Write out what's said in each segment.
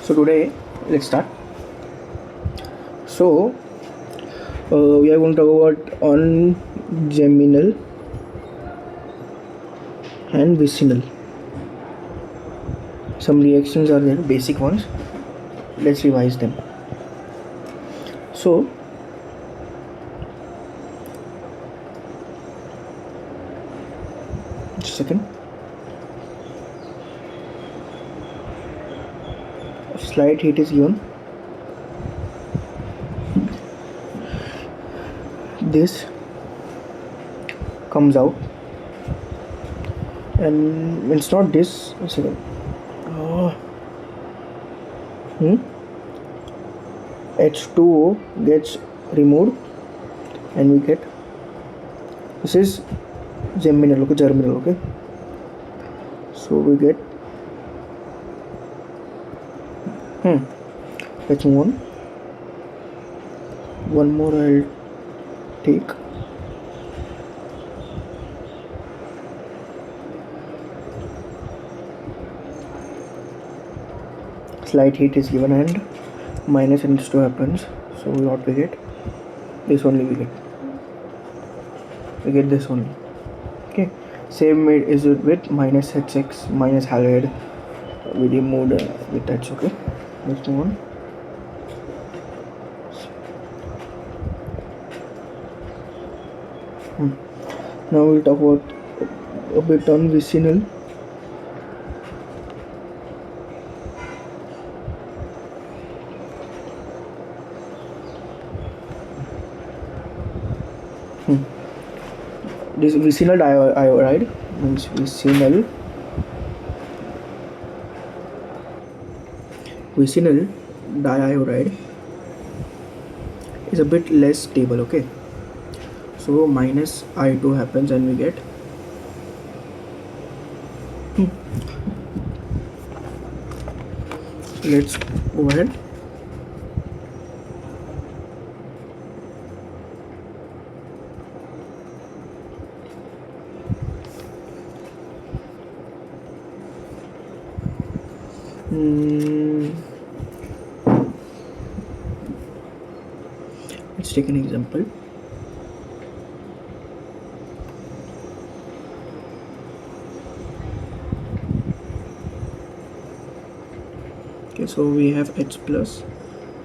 So today, let's start. So we are going to talk about on geminal and vicinal. Some reactions are there, basic ones. Let's revise them. So just a second. Slight heat is given. This comes out, and it's not this. A second. Oh. H2O gets removed, and we get this is geminal. Okay, germinal. Okay. So we get. Let's move on. One more I'll take. Slight heat is given and minus H2 happens. So what we get? This only we get. We get this only. Okay. Same is it with minus H6 minus halide. We removed with H. Okay. Let's move on. Now we'll talk about a bit on vicinal. This vicinal diiodide means vicinal diiodide is a bit less stable. Okay, so minus I2 happens and we get let's go ahead. Let's take an example. Okay, so we have H plus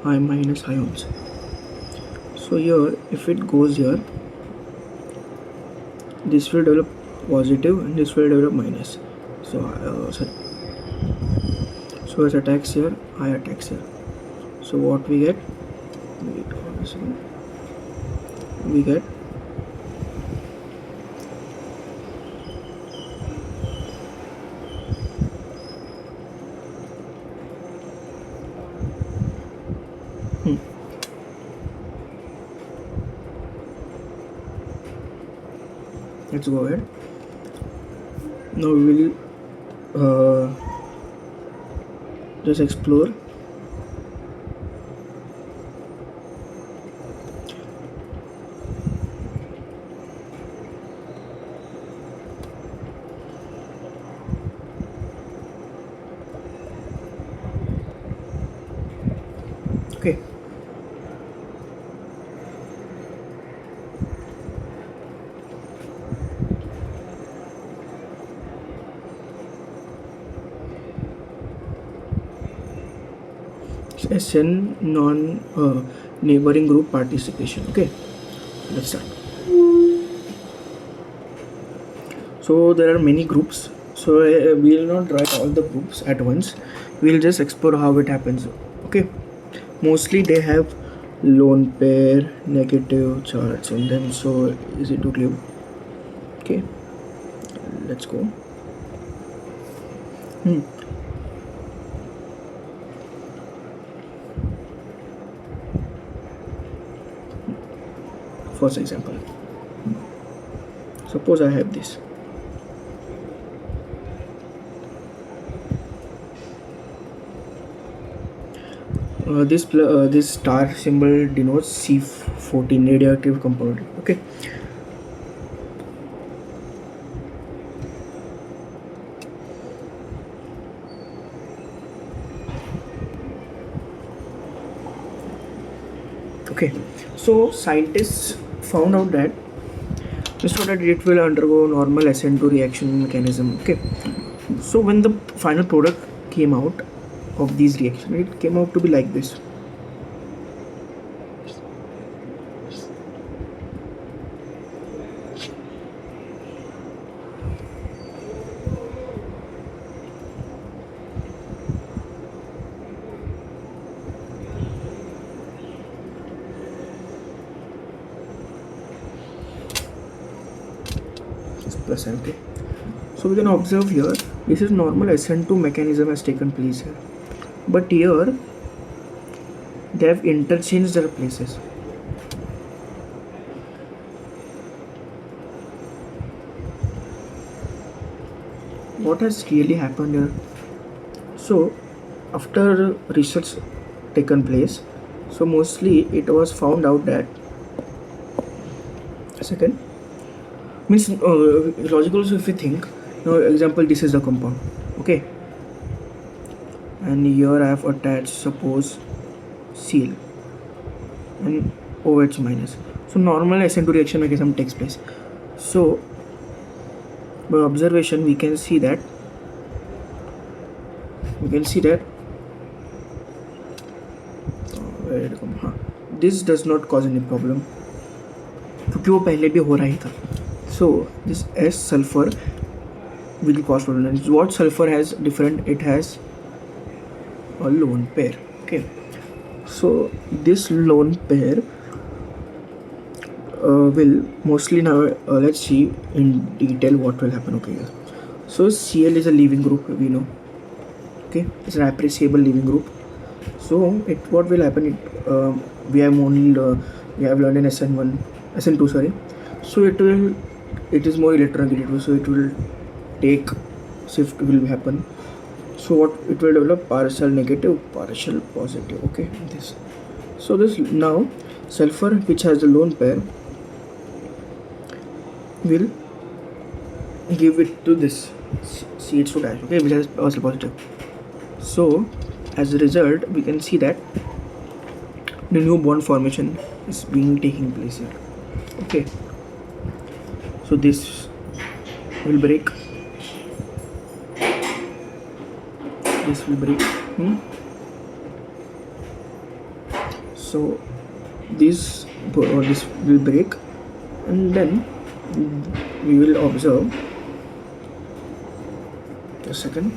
I minus ions. So here, if it goes here, this will develop positive and this will develop minus. So so as attacks here, I attacks here. So what we get? We get let's go ahead. Now we will just explore okay. SN non neighboring group participation. Okay, let's start. So there are many groups, so we will not write all the groups at once. We will just explore how it happens. Okay, mostly they have lone pair negative charge in them, so easy to glue. Okay, let's go. First example, suppose I have this. This star symbol denotes C14 radioactive compound. Okay, Okay, so scientists found out that so that it will undergo normal SN2 reaction mechanism. Okay, so when the final product came out of these reactions, it came out to be like this. Plus NK. So we can observe here, this is normal SN2 mechanism has taken place here. But here, they have interchanged their places. What has really happened here? So, after research taken place, so mostly it was found out that, a second, means logical. So if we think, now example, this is the compound, okay, and here I have attached suppose Cl and OH minus. So normal SN2 reaction mechanism takes place. So by observation we can see that this does not cause any problem क्योंकि वो पहले भी हो रहा ही था. So this S sulfur will cause problem. What sulfur has different? It has a lone pair. Okay, so this lone pair will mostly now let's see in detail what will happen. Okay, so Cl is a leaving group, we know. Okay, it's an appreciable leaving group. So what will happen? We have learned in SN2, sorry. So it is more electronegative, so it will take shift will happen. So what it will develop? Partial negative, partial positive. Okay, this. So this now sulfur, which has the lone pair, will give it to this CH2 dash. Okay, which has partial positive. So as a result, we can see that the new bond formation is taking place here. Okay, so this will break. This will break. So this will break, and then we will observe. A second.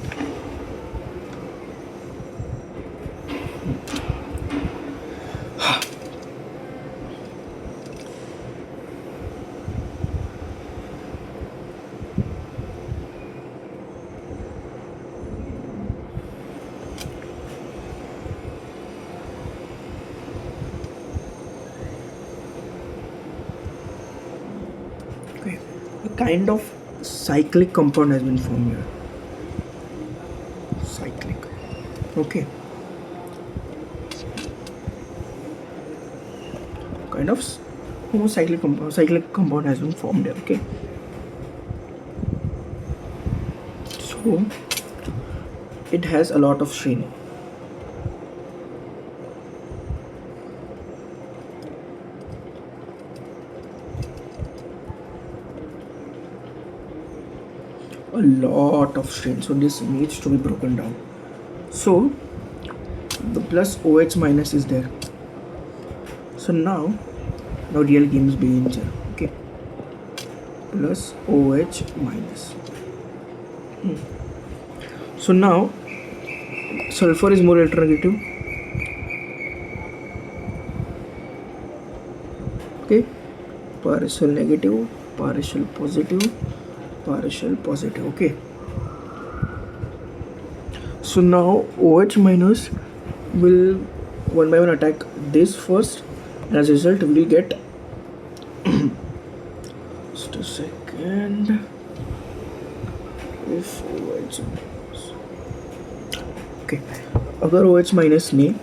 A kind of cyclic compound has been formed here. Cyclic. Okay. Kind of homocyclic compound has been formed here. Okay. So it has a lot of strain. A lot of strain, so this needs to be broken down. So the plus OH minus is there. So now real game is being here. Okay, plus OH minus. So now sulfur is more electronegative. Okay, partial negative, partial positive, partial positive. Okay, so now OH minus will one by one attack this first, and as a result we will get just a second. If OH minus, okay, अगर OH minus ने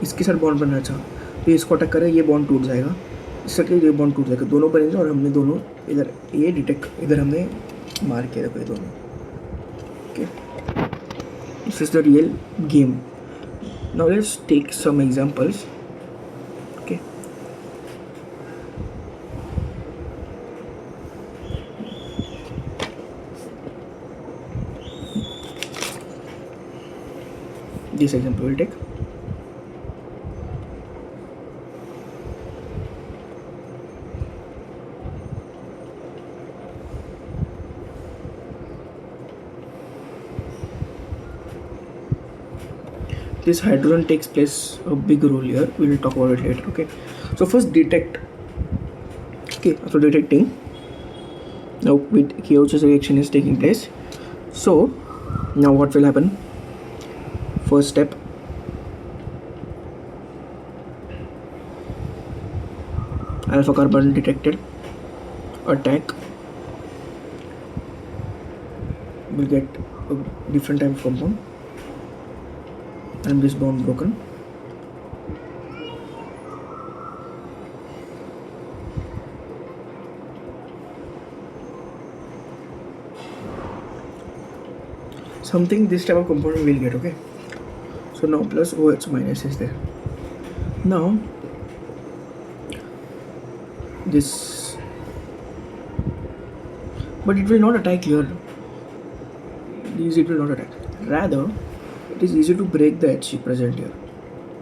इसके साथ bond बनना चाहा तो इसको attack करे, ये बॉन्ड टूट जाएगा, इससे ये बॉन्ड टूट जाएगा, दोनों बनेंगे और हमने दोनों इधर ये डिटेक्ट इधर हमने मार के रखो ये दोनों. Okay, this is the real game. Now let's take some examples. Okay, This example will take. This hydrogen takes place a big role here. We will talk about it later. Okay. So first detect. Okay. After detecting, now with Kioch's reaction is taking place. So now what will happen? First step. Alpha carbon detected. Attack. Will get a different type of compound. And this bond broken. Something this type of compound will get. Okay. So now plus OH minus is there. Now this, but it will not attack here. It will not attack. Rather, it is easy to break the H present here.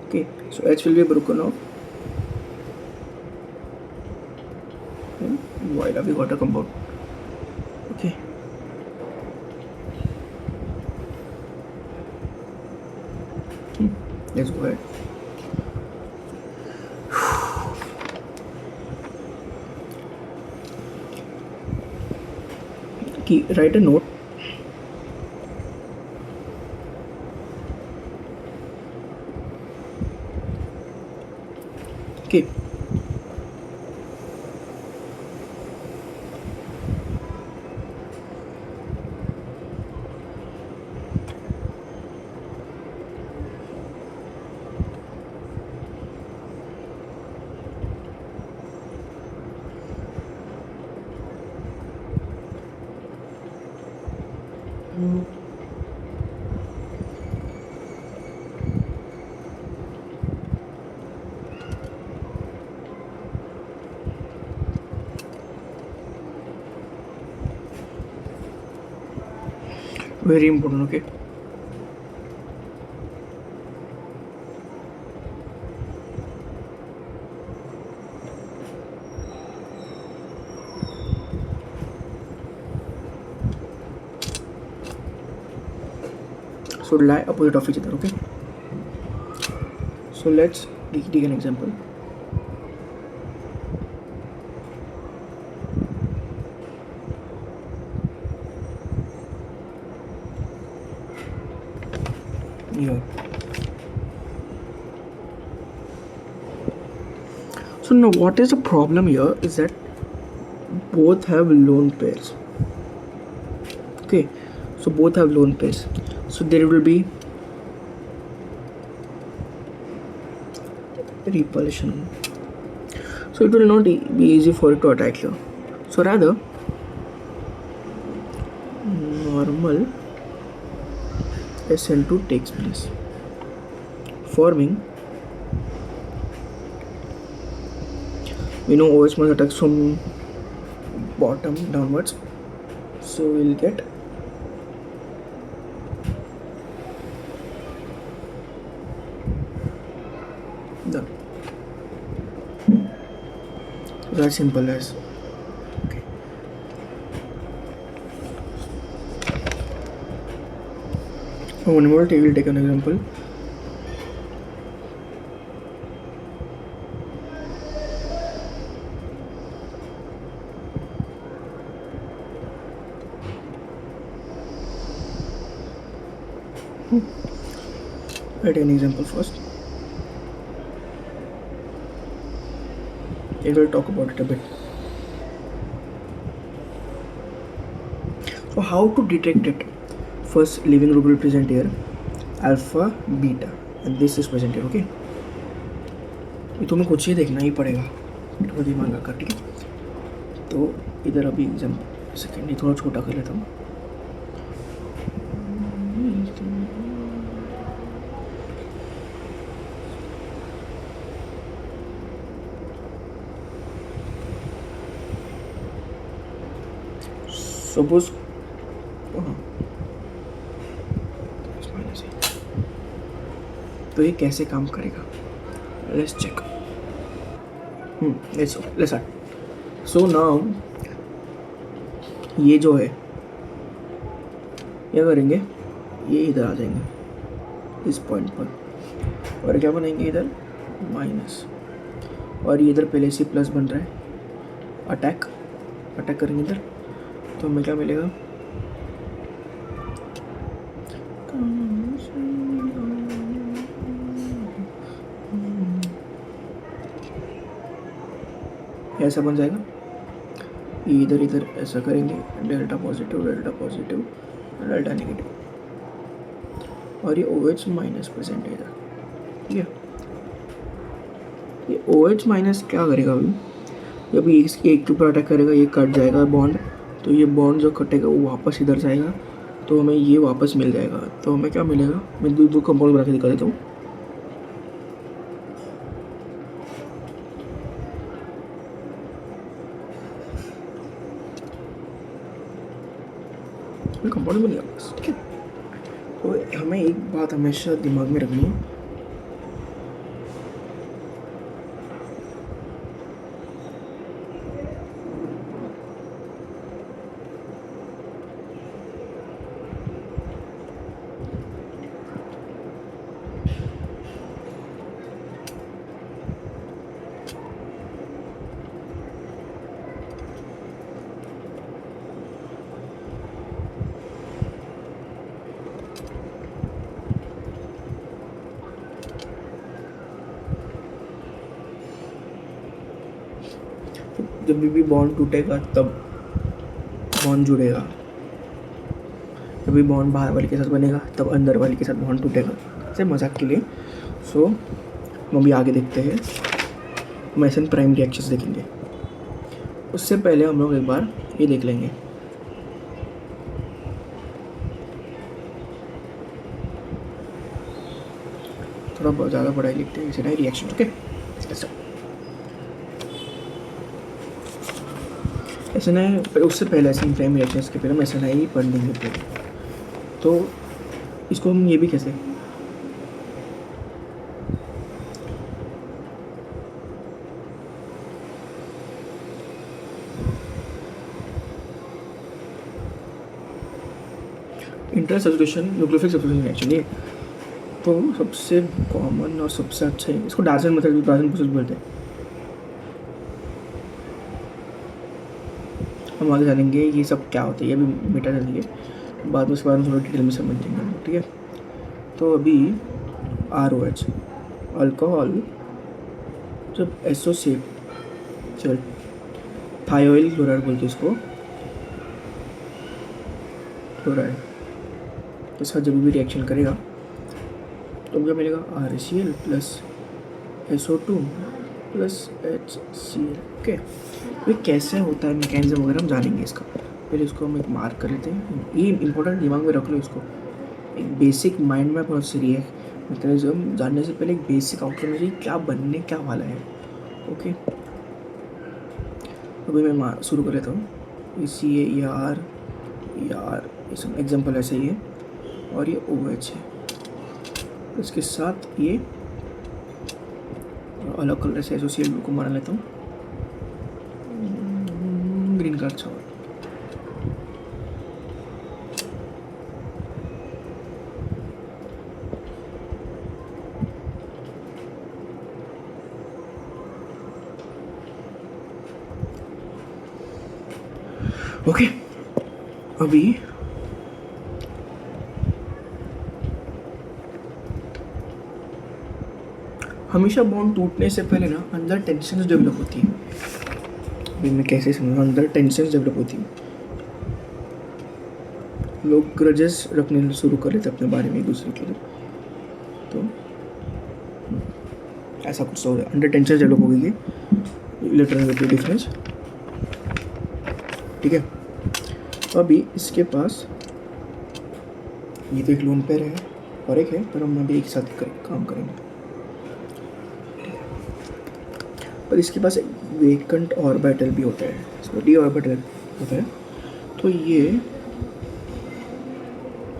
Okay, so H will be broken off. Voila, we got a compound. Okay. Let's go ahead. Okay, write a note. Okay. Very important. Okay. So lie opposite of each other. Okay. So let's take an example. Here. So now what is the problem here is that both have lone pairs. Okay, so both have lone pairs. So there will be repulsion. So it will not be easy for it to attack here. So rather normal SN2 takes place, forming, we know OH must attacks from bottom downwards, so we'll get done. So as simple as okay. So 1 volt, we will take an example. Write an example first. We will talk about it a bit. So how to detect it? First leaving group will present here, alpha, beta, and this is present here. Okay. ये तुम्हें कुछ ही देखना ही पड़ेगा, थोड़ा दिमाग लगा, ठीक है. तो इधर अभी एग्जाम्पल सेकेंड ये थोड़ा छोटा कर लेता हूँ. Suppose तो ये कैसे काम करेगा, let's check. Let's start. So now ये जो है क्या करेंगे, ये इधर आ जाएंगे इस पॉइंट पर और क्या बनाएंगे इधर माइनस, और ये इधर पहले से प्लस बन रहा है, अटैक करेंगे इधर तो हमें क्या मिलेगा, ऐसा बन जाएगा। ये इधर ऐसा करेंगे, डेल्टा पॉजिटिव डेल्टा नेगेटिव, और ये OH माइनस प्रेजेंट है इधर, ठीक है। ये OH माइनस क्या करेगा अभी, जब ये इसके एक के ऊपर अटैक करेगा ये कट जाएगा बॉन्ड, तो ये बॉन्ड जो कटेगा वो वापस इधर जाएगा, तो हमें ये वापस मिल जाएगा। तो हमें क्या मिलेगा, मैं दो कंपाउंड बना के दिखा देता हूँ। कंपाउंड बन गया बस, ठीक है। तो हमें एक बात हमेशा दिमाग में रखनी है, जब भी बॉन्ड टूटेगा तब बॉन्ड जुड़ेगा, जब भी बॉन्ड बाहर वाले के साथ बनेगा तब अंदर वाले के साथ बॉन्ड टूटेगा, ऐसे मजाक के लिए। सो हम अभी आगे देखते हैं, मेसन प्राइम रिएक्शंस देखेंगे। उससे पहले हम लोग एक बार ये देख लेंगे, थोड़ा बहुत ज़्यादा पढ़ाई लिखते हैं, इसे रिएक्शन, ओके। ऐसा नहीं, पर उससे पहले ऐसे प्राइम रिएक्शंस के पहले हम ऐसा नहीं पढ़ लेंगे पहले, तो इसको हम ये भी कैसे, inter substitution nucleophilic substitution reaction, ये तो सबसे कॉमन और सबसे अच्छा है, इसको डार्सन मेथड प्रोसेस बोलते हैं। हम आगे जानेंगे ये सब क्या होता है, ये भी मिटा जाएंगे बाद में, उसके बाद में थोड़ा डिटेल में समझेंगे, ठीक है। तो अभी ROH अल्कोहल जब एसोसिएट, चल थायोइल क्लोराइड बोलते हैं इसको, क्लोराइड के साथ जब भी रिएक्शन करेगा तो क्या मिलेगा, RCl plus SO2 plus HCl, okay. ये कैसे होता है, मैकेनिज्म वगैरह हम जानेंगे इसका, पहले इसको हम एक मार्क कर लेते हैं। ये इंपॉर्टेंट, दिमाग में रख लो इसको, एक बेसिक माइंड में बहुत सी है मैकेनिज्म जानने से पहले एक बेसिक आउटलाइन चाहिए क्या बनने क्या वाला है, ओके। अभी मैं शुरू कर लेता हूँ, CaER ये सब एग्जाम्पल ऐसे ही है, और ये OH है, इसके साथ ये अलग कलर से एसोसिएट को मार लेता हूँ, ग्रीन का अच्छा, ओके। अभी हमेशा बॉन्ड टूटने से पहले ना अंदर टेंशन डेवलप होती है। अभी मैं कैसे समझूँ, अंदर टेंशन डेवलप होती है, लोग ग्रजेस रखने शुरू कर लेते अपने बारे में एक दूसरे के लिए, तो ऐसा कुछ हो रहा है, अंडर टेंशन डेवलप हो गई है, इलेक्ट्रोनेगेटिव डिफरेंस, ठीक है। अभी इसके पास ये तो एक लोन पेयर है और एक है, पर हम अभी एक साथ काम करेंगे, पर इसके पास एक वेकेंट ऑर्बिटल भी होता है, इसको डी ऑर्बिटल होता है, तो ये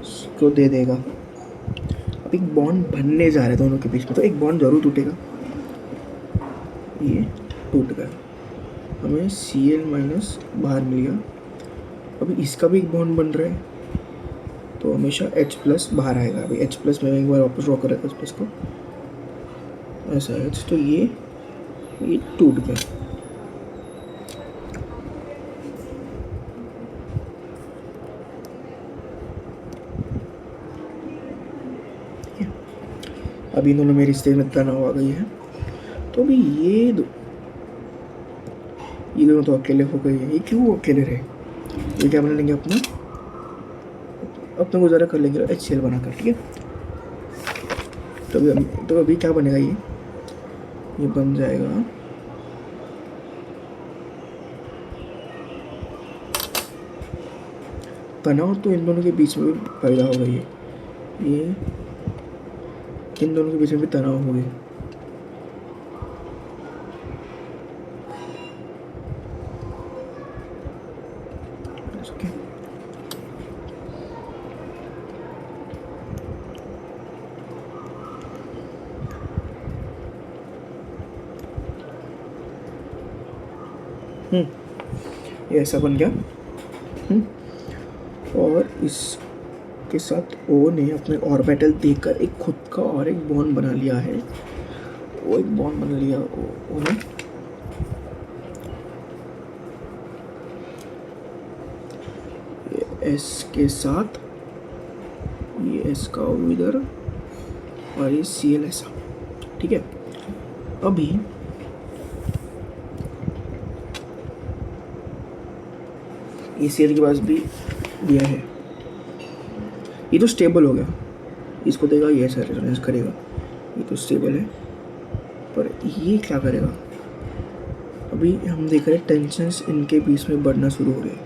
इसको दे देगा। अब एक बॉन्ड बनने जा रहा है दोनों के बीच में, तो एक बॉन्ड जरूर टूटेगा। ये टूट गया, हमें Cl- बाहर मिल गया। अभी इसका भी एक बॉन्ड बन रहा है, तो हमेशा H+ बाहर आएगा। अभी H+ में एक बार वापस ड्रॉ कर रहा था H+ को, ऐसा H, तो ये टूट गया। अभी इन दोनों में रिश्ते में तनाव आ गई है, तो अभी ये दोनों तो अकेले हो गए हैं। ये क्यों अकेले रहे? ये क्या बना लेंगे अपना गुजारा कर लेंगे HCl बनाकर, ठीक है। तो अभी क्या बनेगा, ये बन जाएगा तनाव, तो इन दोनों के बीच में भी पैदा हो गई है। ये इन दोनों के बीच में भी तनाव हो गई। ये ऐसा बन गया। और इसके साथ O ने अपने ऑर्बिटल देकर एक खुद का और एक बॉन्ड बना लिया है। वो एक बॉन्ड बना लिया O ने। ये S के साथ, ये S का O इधर, और ये Cl ऐसा, ठीक है। अभी Cl के पास भी दिया है, ये तो स्टेबल हो गया, इसको देगा ये ऐसा रेजोनेंस करेगा, ये तो स्टेबल है। पर ये क्या करेगा? अभी हम देख रहे हैं टेंशन्स इनके बीच में बढ़ना शुरू हो गए।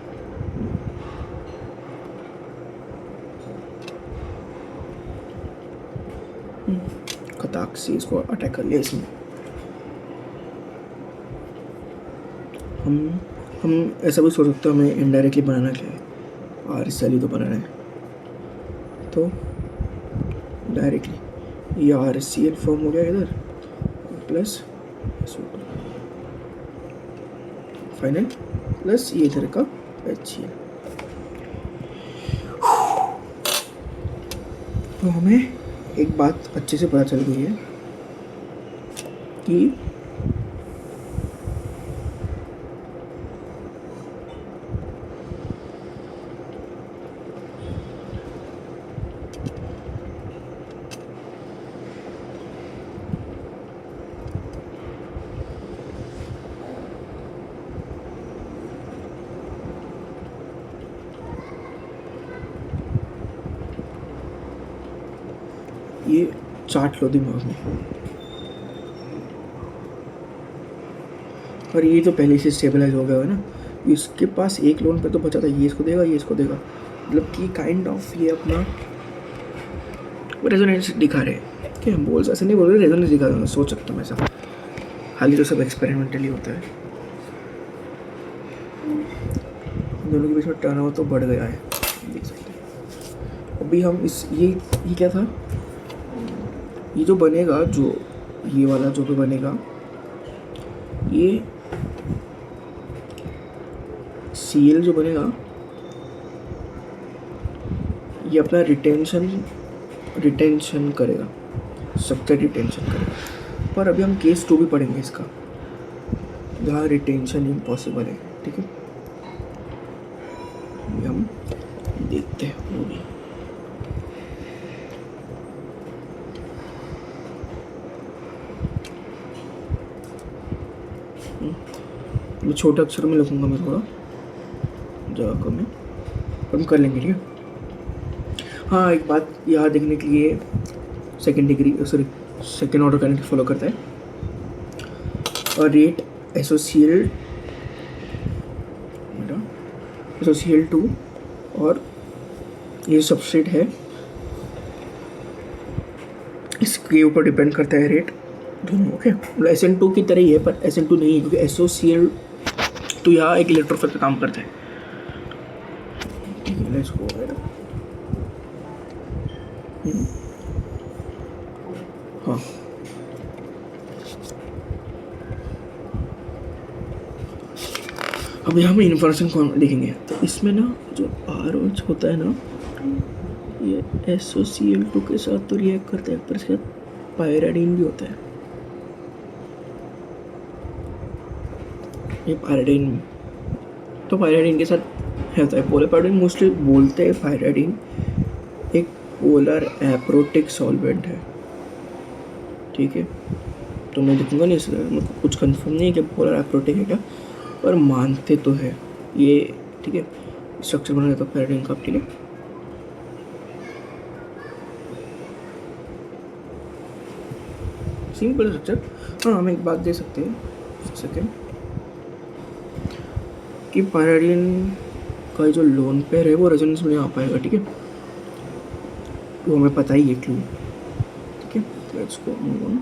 खताक से इसको अटैक कर लिया इसमें। हम ऐसा भी सोच सकते हैं हमें इनडायरेक्टली बनाना क्या है, RCl तो बनाना है, तो डायरेक्टली ये RCl फॉर्म हो गया इधर, प्लस फाइनल प्लस ये इधर का HCl। तो हमें एक बात अच्छे से पता चल गई है कि ये चाट लो दिमाग में। और ये तो पहले से स्टेबलाइज हो गया है ना, इसके पास एक लोन पे तो बचा था, ये इसको देगा, ये इसको देगा, मतलब कि काइंड ऑफ ये अपना रेजोनेंस दिखा रहे हैं। क्या हम बोल ऐसे नहीं बोल रहे, रेजोनेंस दिखा रहे हैं, सोच सकता हूँ ऐसा। हाल ही तो सब एक्सपेरिमेंटली होता है। दोनों के बीच में टर्नओवर तो बढ़ गया है, देख सकते हैं। अभी हम ये क्या था, ये जो बनेगा, जो ये वाला जो भी बनेगा, ये Cl जो बनेगा, ये अपना रिटेंशन करेगा, स्ट्रक्चर रिटेंशन करेगा। पर अभी हम केस 2 भी पढ़ेंगे इसका, जहाँ रिटेंशन इम्पॉसिबल है, ठीक है। हम देखते हैं वो भी। मैं छोटे अक्षर में लिखूंगा, मैं थोड़ा जगह कम है, हम कर लेंगे, ठीक है। हाँ, एक बात यहाँ देखने के लिए सेकेंड ऑर्डर करंट फॉलो करता है, और रेट SOCl2 और ये सबस्ट्रेट है, इसके ऊपर डिपेंड करता है रेट दोनों। ओके, मतलब SN2 की तरह ही है, पर SN2 नहीं है, क्योंकि SOCl तो यहाँ एक इलेक्ट्रोफिल पे काम करता है। ठीक है, लेट्स गो। हाँ, अभी हम इन्फॉर्मेशन कौन लिखेंगे, तो इसमें ना जो RH होता है ना, ये SOCl2 के साथ तो रिएक्ट करता है, पर इसके साथ पायराडीन भी होता है। ये पायराडीन, तो पायराडीन के साथ होता है पोलर पायराडीन। मोस्टली बोलते हैं पायराडीन एक पोलर एप्रोटिक सॉल्वेंट है, ठीक है। तो मैं लिखूँगा नहीं, इसलिए मेरे को कुछ कंफर्म नहीं है कि पोलर एप्रोटिक है क्या, पर मानते तो है ये, ठीक है। स्ट्रक्चर बना देता हूँ पैराडाइन का, ठीक है। Simple structure. हाँ, हम एक बात दे सकते हैं सेकेंड कि पैराडाइन का जो लोन पेयर है वो रेजोनेंस में नहीं आ पाएगा, ठीक है। वो हमें पता ही है क्यों, ठीक है। Let's go move on.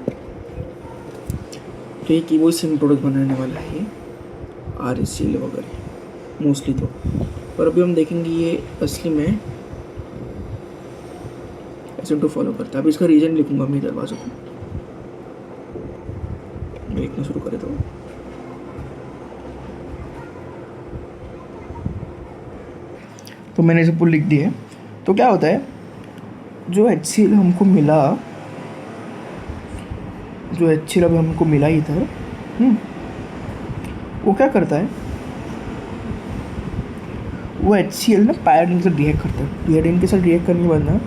तो ये कीबोर्ड से प्रोडक्ट बनाने वाला है ये RCl वगैरह मोस्टली तो, पर अभी हम देखेंगे ये असली में SN2 फॉलो करता है। अभी इसका रीजन लिखूंगा मैं दरवाज़ों को, लिखना शुरू करे तो मैंने सब लिख दिए। तो क्या होता है, जो HCl हमको मिला, जो HCl अभी हमको मिला इधर, वो क्या करता है, वो HCl ना पैराडाइन के साथ रिएक्ट करता है। पैराडाइन के साथ रिएक्ट करने के बाद ना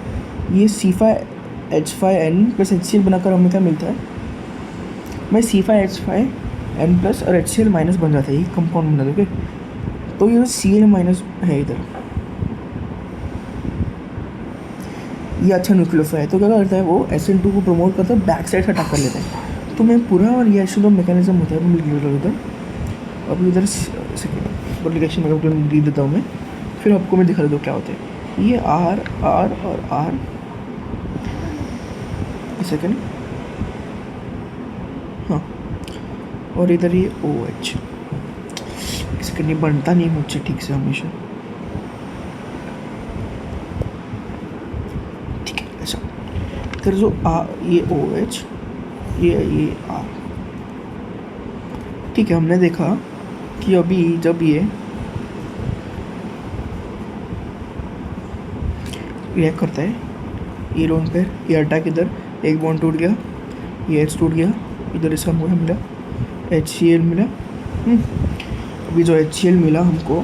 ये C5H5N प्लस HCl बनाकर हमें क्या मिलता है, मैं C5H5N प्लस और HCl माइनस बन जाता है, ये कंपाउंड बना दोगे। तो ये Cl माइनस है इधर, ये अच्छा न्यूक्लियोफाइल है। तो क्या करता है, वो SN2 को प्रमोट करता है, बैक साइड से अटैक कर लेता है। तो मैं पूरा रिएक्शन का मैकेनिज्म होता है वो लिख उधर। अब इधर पब्लिकेशन में लिख देता हूँ मैं, फिर आपको मैं दिखा देता हूँ क्या होता है। ये R और R, सेकेंड, हाँ, और इधर ये OH। सेकेंड, ये बनता नहीं मुझसे ठीक से हमेशा, ठीक है। ऐसा इधर जो ये OH, ये R, ठीक है। हमने देखा कि अभी जब ये रिएक्ट करता है, ये लोन पेयर, ये अटैक, इधर एक बॉन्ड टूट गया, ये H टूट गया, इधर इसका मुझे मिला HCl मिला। अभी जो HCl मिला हमको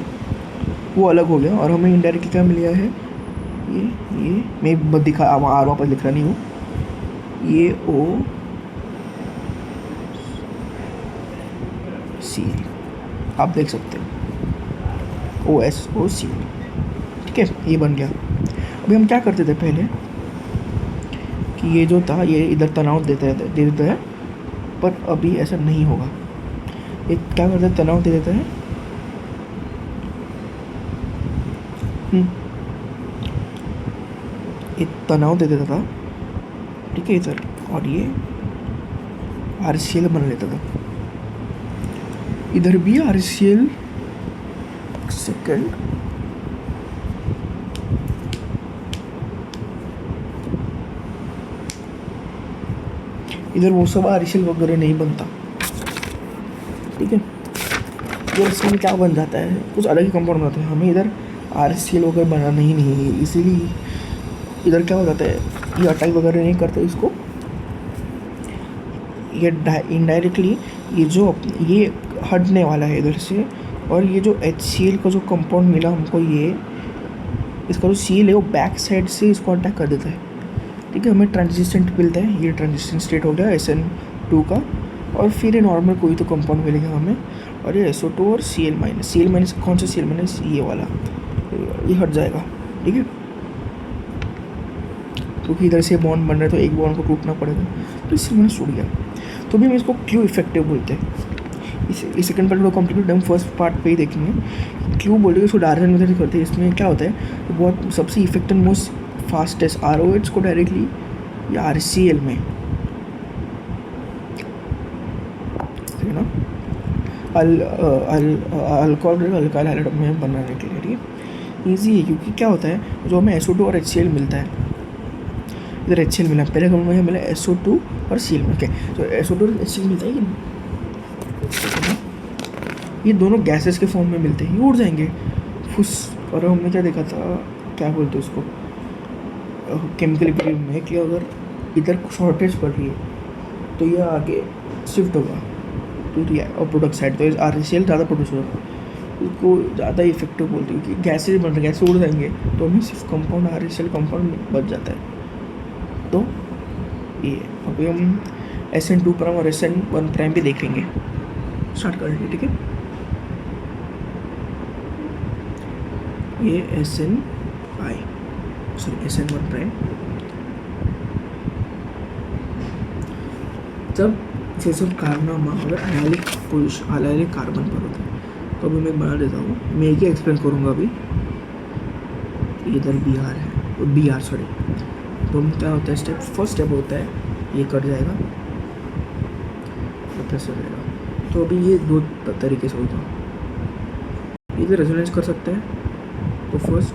वो अलग हो गया, और हमें इनडायरेक्टली क्या मिल गया है, ये मैं दिखा R वापस लिख रहा नहीं हूँ, ये OCl आप देख सकते हैं, OSOCl, ठीक है। ये बन गया। अभी हम क्या करते थे पहले कि ये जो था ये इधर तनाव दे देता है, पर अभी ऐसा नहीं होगा। ये क्या करता है, तनाव दे देता है, ये तनाव दे देता था, ठीक है, इधर, और ये RCl बना लेता था। इधर भी RCl, सेकेंड, इधर वो सब RCl वगैरह नहीं बनता, ठीक है। इधर इसमें क्या बन जाता है, कुछ अलग ही कंपाउंड बनाते हैं। हमें इधर RCl वगैरह बनाना ही नहीं है, इसीलिए इधर क्या हो जाता है, ये अटैक वगैरह नहीं करते इसको, ये इनडायरेक्टली ये हटने वाला है इधर से। और ये जो HCl का जो कंपाउंड मिला हमको, ये इसका जो Cl है वो बैक साइड से इसको अटैक कर देता है, ठीक है। हमें ट्रांजिशन मिलता है, ये ट्रांजिशन स्टेट हो गया SN2 का, और फिर ये नॉर्मल कोई तो कंपाउंड मिलेगा हमें, और ये SO2 और Cl माइनस कौन सा Cl माइनस, ये वाला, ये हट जाएगा, ठीक है। क्योंकि इधर से बॉन्ड बन रहा है तो एक बॉन्ड को टूटना पड़ेगा, तो इससे मैंने छूट गया। तो भी हम इसको क्यू इफेक्टिव बोलते हैं। इस सेकंड पार्ट को कम्प्लीट हम फर्स्ट पार्ट पे ही देखेंगे। क्यू बोलते हैं इसको डायरेक्ट मेथड करते हैं। इसमें क्या होता है, तो बहुत सबसे इफेक्टिव मोस्ट फास्टेस्ट ROH को डायरेक्टली या RCl में, है ना, अल्काइल हाइड्राइड में बनाने के लिए ईजी है। क्योंकि क्या होता है, जो हमें SO2 और HCl मिलता है, इधर HCl मिला, पहले कंपाउंड में मिला SO2 और Cl। ओके, तो SO2 और HCl मिलता है कि नहीं? ये दोनों गैसेस के फॉर्म में मिलते हैं, ये उड़ जाएंगे फुस। और हमने क्या देखा था, क्या बोलते हैं उसको, केमिकल इक्विलिब्रियम में, कि अगर इधर शॉर्टेज पड़ रही है तो ये आगे शिफ्ट होगा तो और प्रोडक्ट साइड, तो RCl ज़्यादा प्रोड्यूस होगा, इसको ज़्यादा इफेक्टिव बोलते हैं क्योंकि गैसेज बन रहे, गैस उड़ जाएंगे तो हमें सिर्फ कंपाउंड RCl कंपाउंड बच जाता है। तो ये अभी हम SN2' और SN1' भी देखेंगे, स्टार्ट करेंगे, ठीक है। ये SN1'। जब ये सब कारनामा अगर एनालिक कार्बन पर होता है तो अभी मैं बना देता हूँ, मैं एक ही एक्सप्लेन करूँगा अभी। इधर Br है, Br सॉरी, तो क्या होता है, फर्स्ट स्टेप होता है ये कट जाएगा प्लस हो जाएगा। तो अभी ये दो तरीके से होता है, इधर रेजोनेंस कर सकते हैं, तो फर्स्ट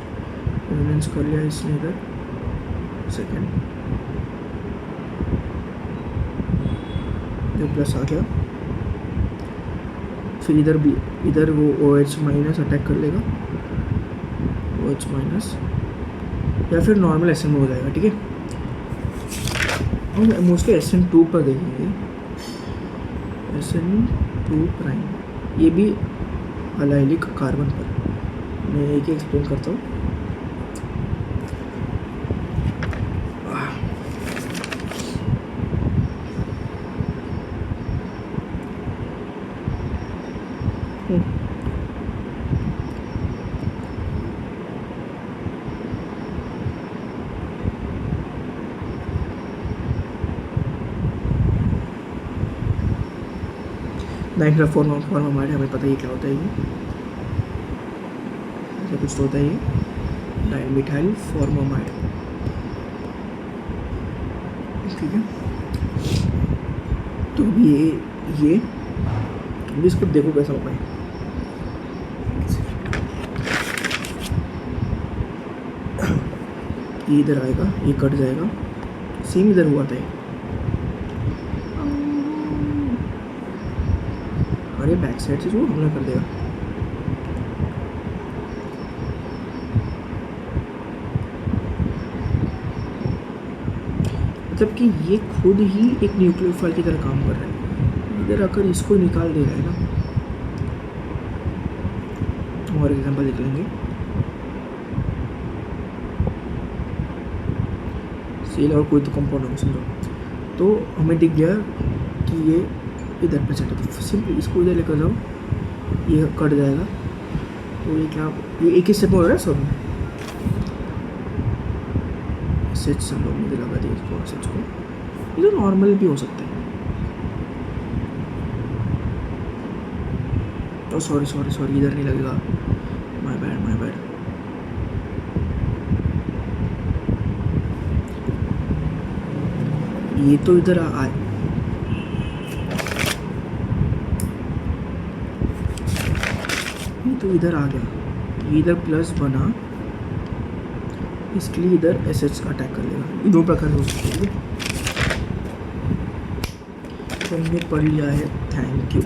रेजोनेंस कर लिया इसने इधर, सेकेंड जो प्लस आ गया, फिर इधर वो OH- अटैक कर लेगा, OH- या फिर नॉर्मल SN में हो जाएगा, ठीक है। और मोस्टली SN2 पर देखेंगे, SN2', ये भी अलाइलिक कार्बन पर। मैं एक ही एक्सप्लेन करता हूँ। नाइट्रा फॉर्मामाइड, हमें पता है ये क्या होता है, ये ऐसा कुछ तो होता है, ये डाइमिथाइल फॉर्मामाइड, ठीक है। तो ये इसको देखो कैसा होता है, ये इधर आएगा, ये कट जाएगा, सेम इधर हुआ था, अरे बैक साइड से जो हमला कर देगा। मतलब कि ये खुद ही एक न्यूक्लियोफाइल की तरह काम कर रहा है, इधर आकर इसको निकाल दे रहा है ना। और एग्जांपल देख लेंगे, सेल और कोई तो कंपाउंड हो समझो, तो हमें दिख गया कि ये इधर पे चढ़ा, तो सिंपली इसको इधर लेकर जाओ, ये कट जाएगा। तो ये क्या, ये एक ही स्टेप में हो रहा है सब में। SH सब लोग मुझे लगा दिया इसको, SH को ये तो नॉर्मल भी हो सकता है। तो सॉरी इधर नहीं लगेगा, माय बैड। ये तो इधर आए, ये तो इधर आ गया, ये इधर प्लस बना, इसके लिए इधर SH अटैक कर लेगा। ये दो प्रकार हो सकते हैं, तो हमने पढ़ लिया है। Thank you.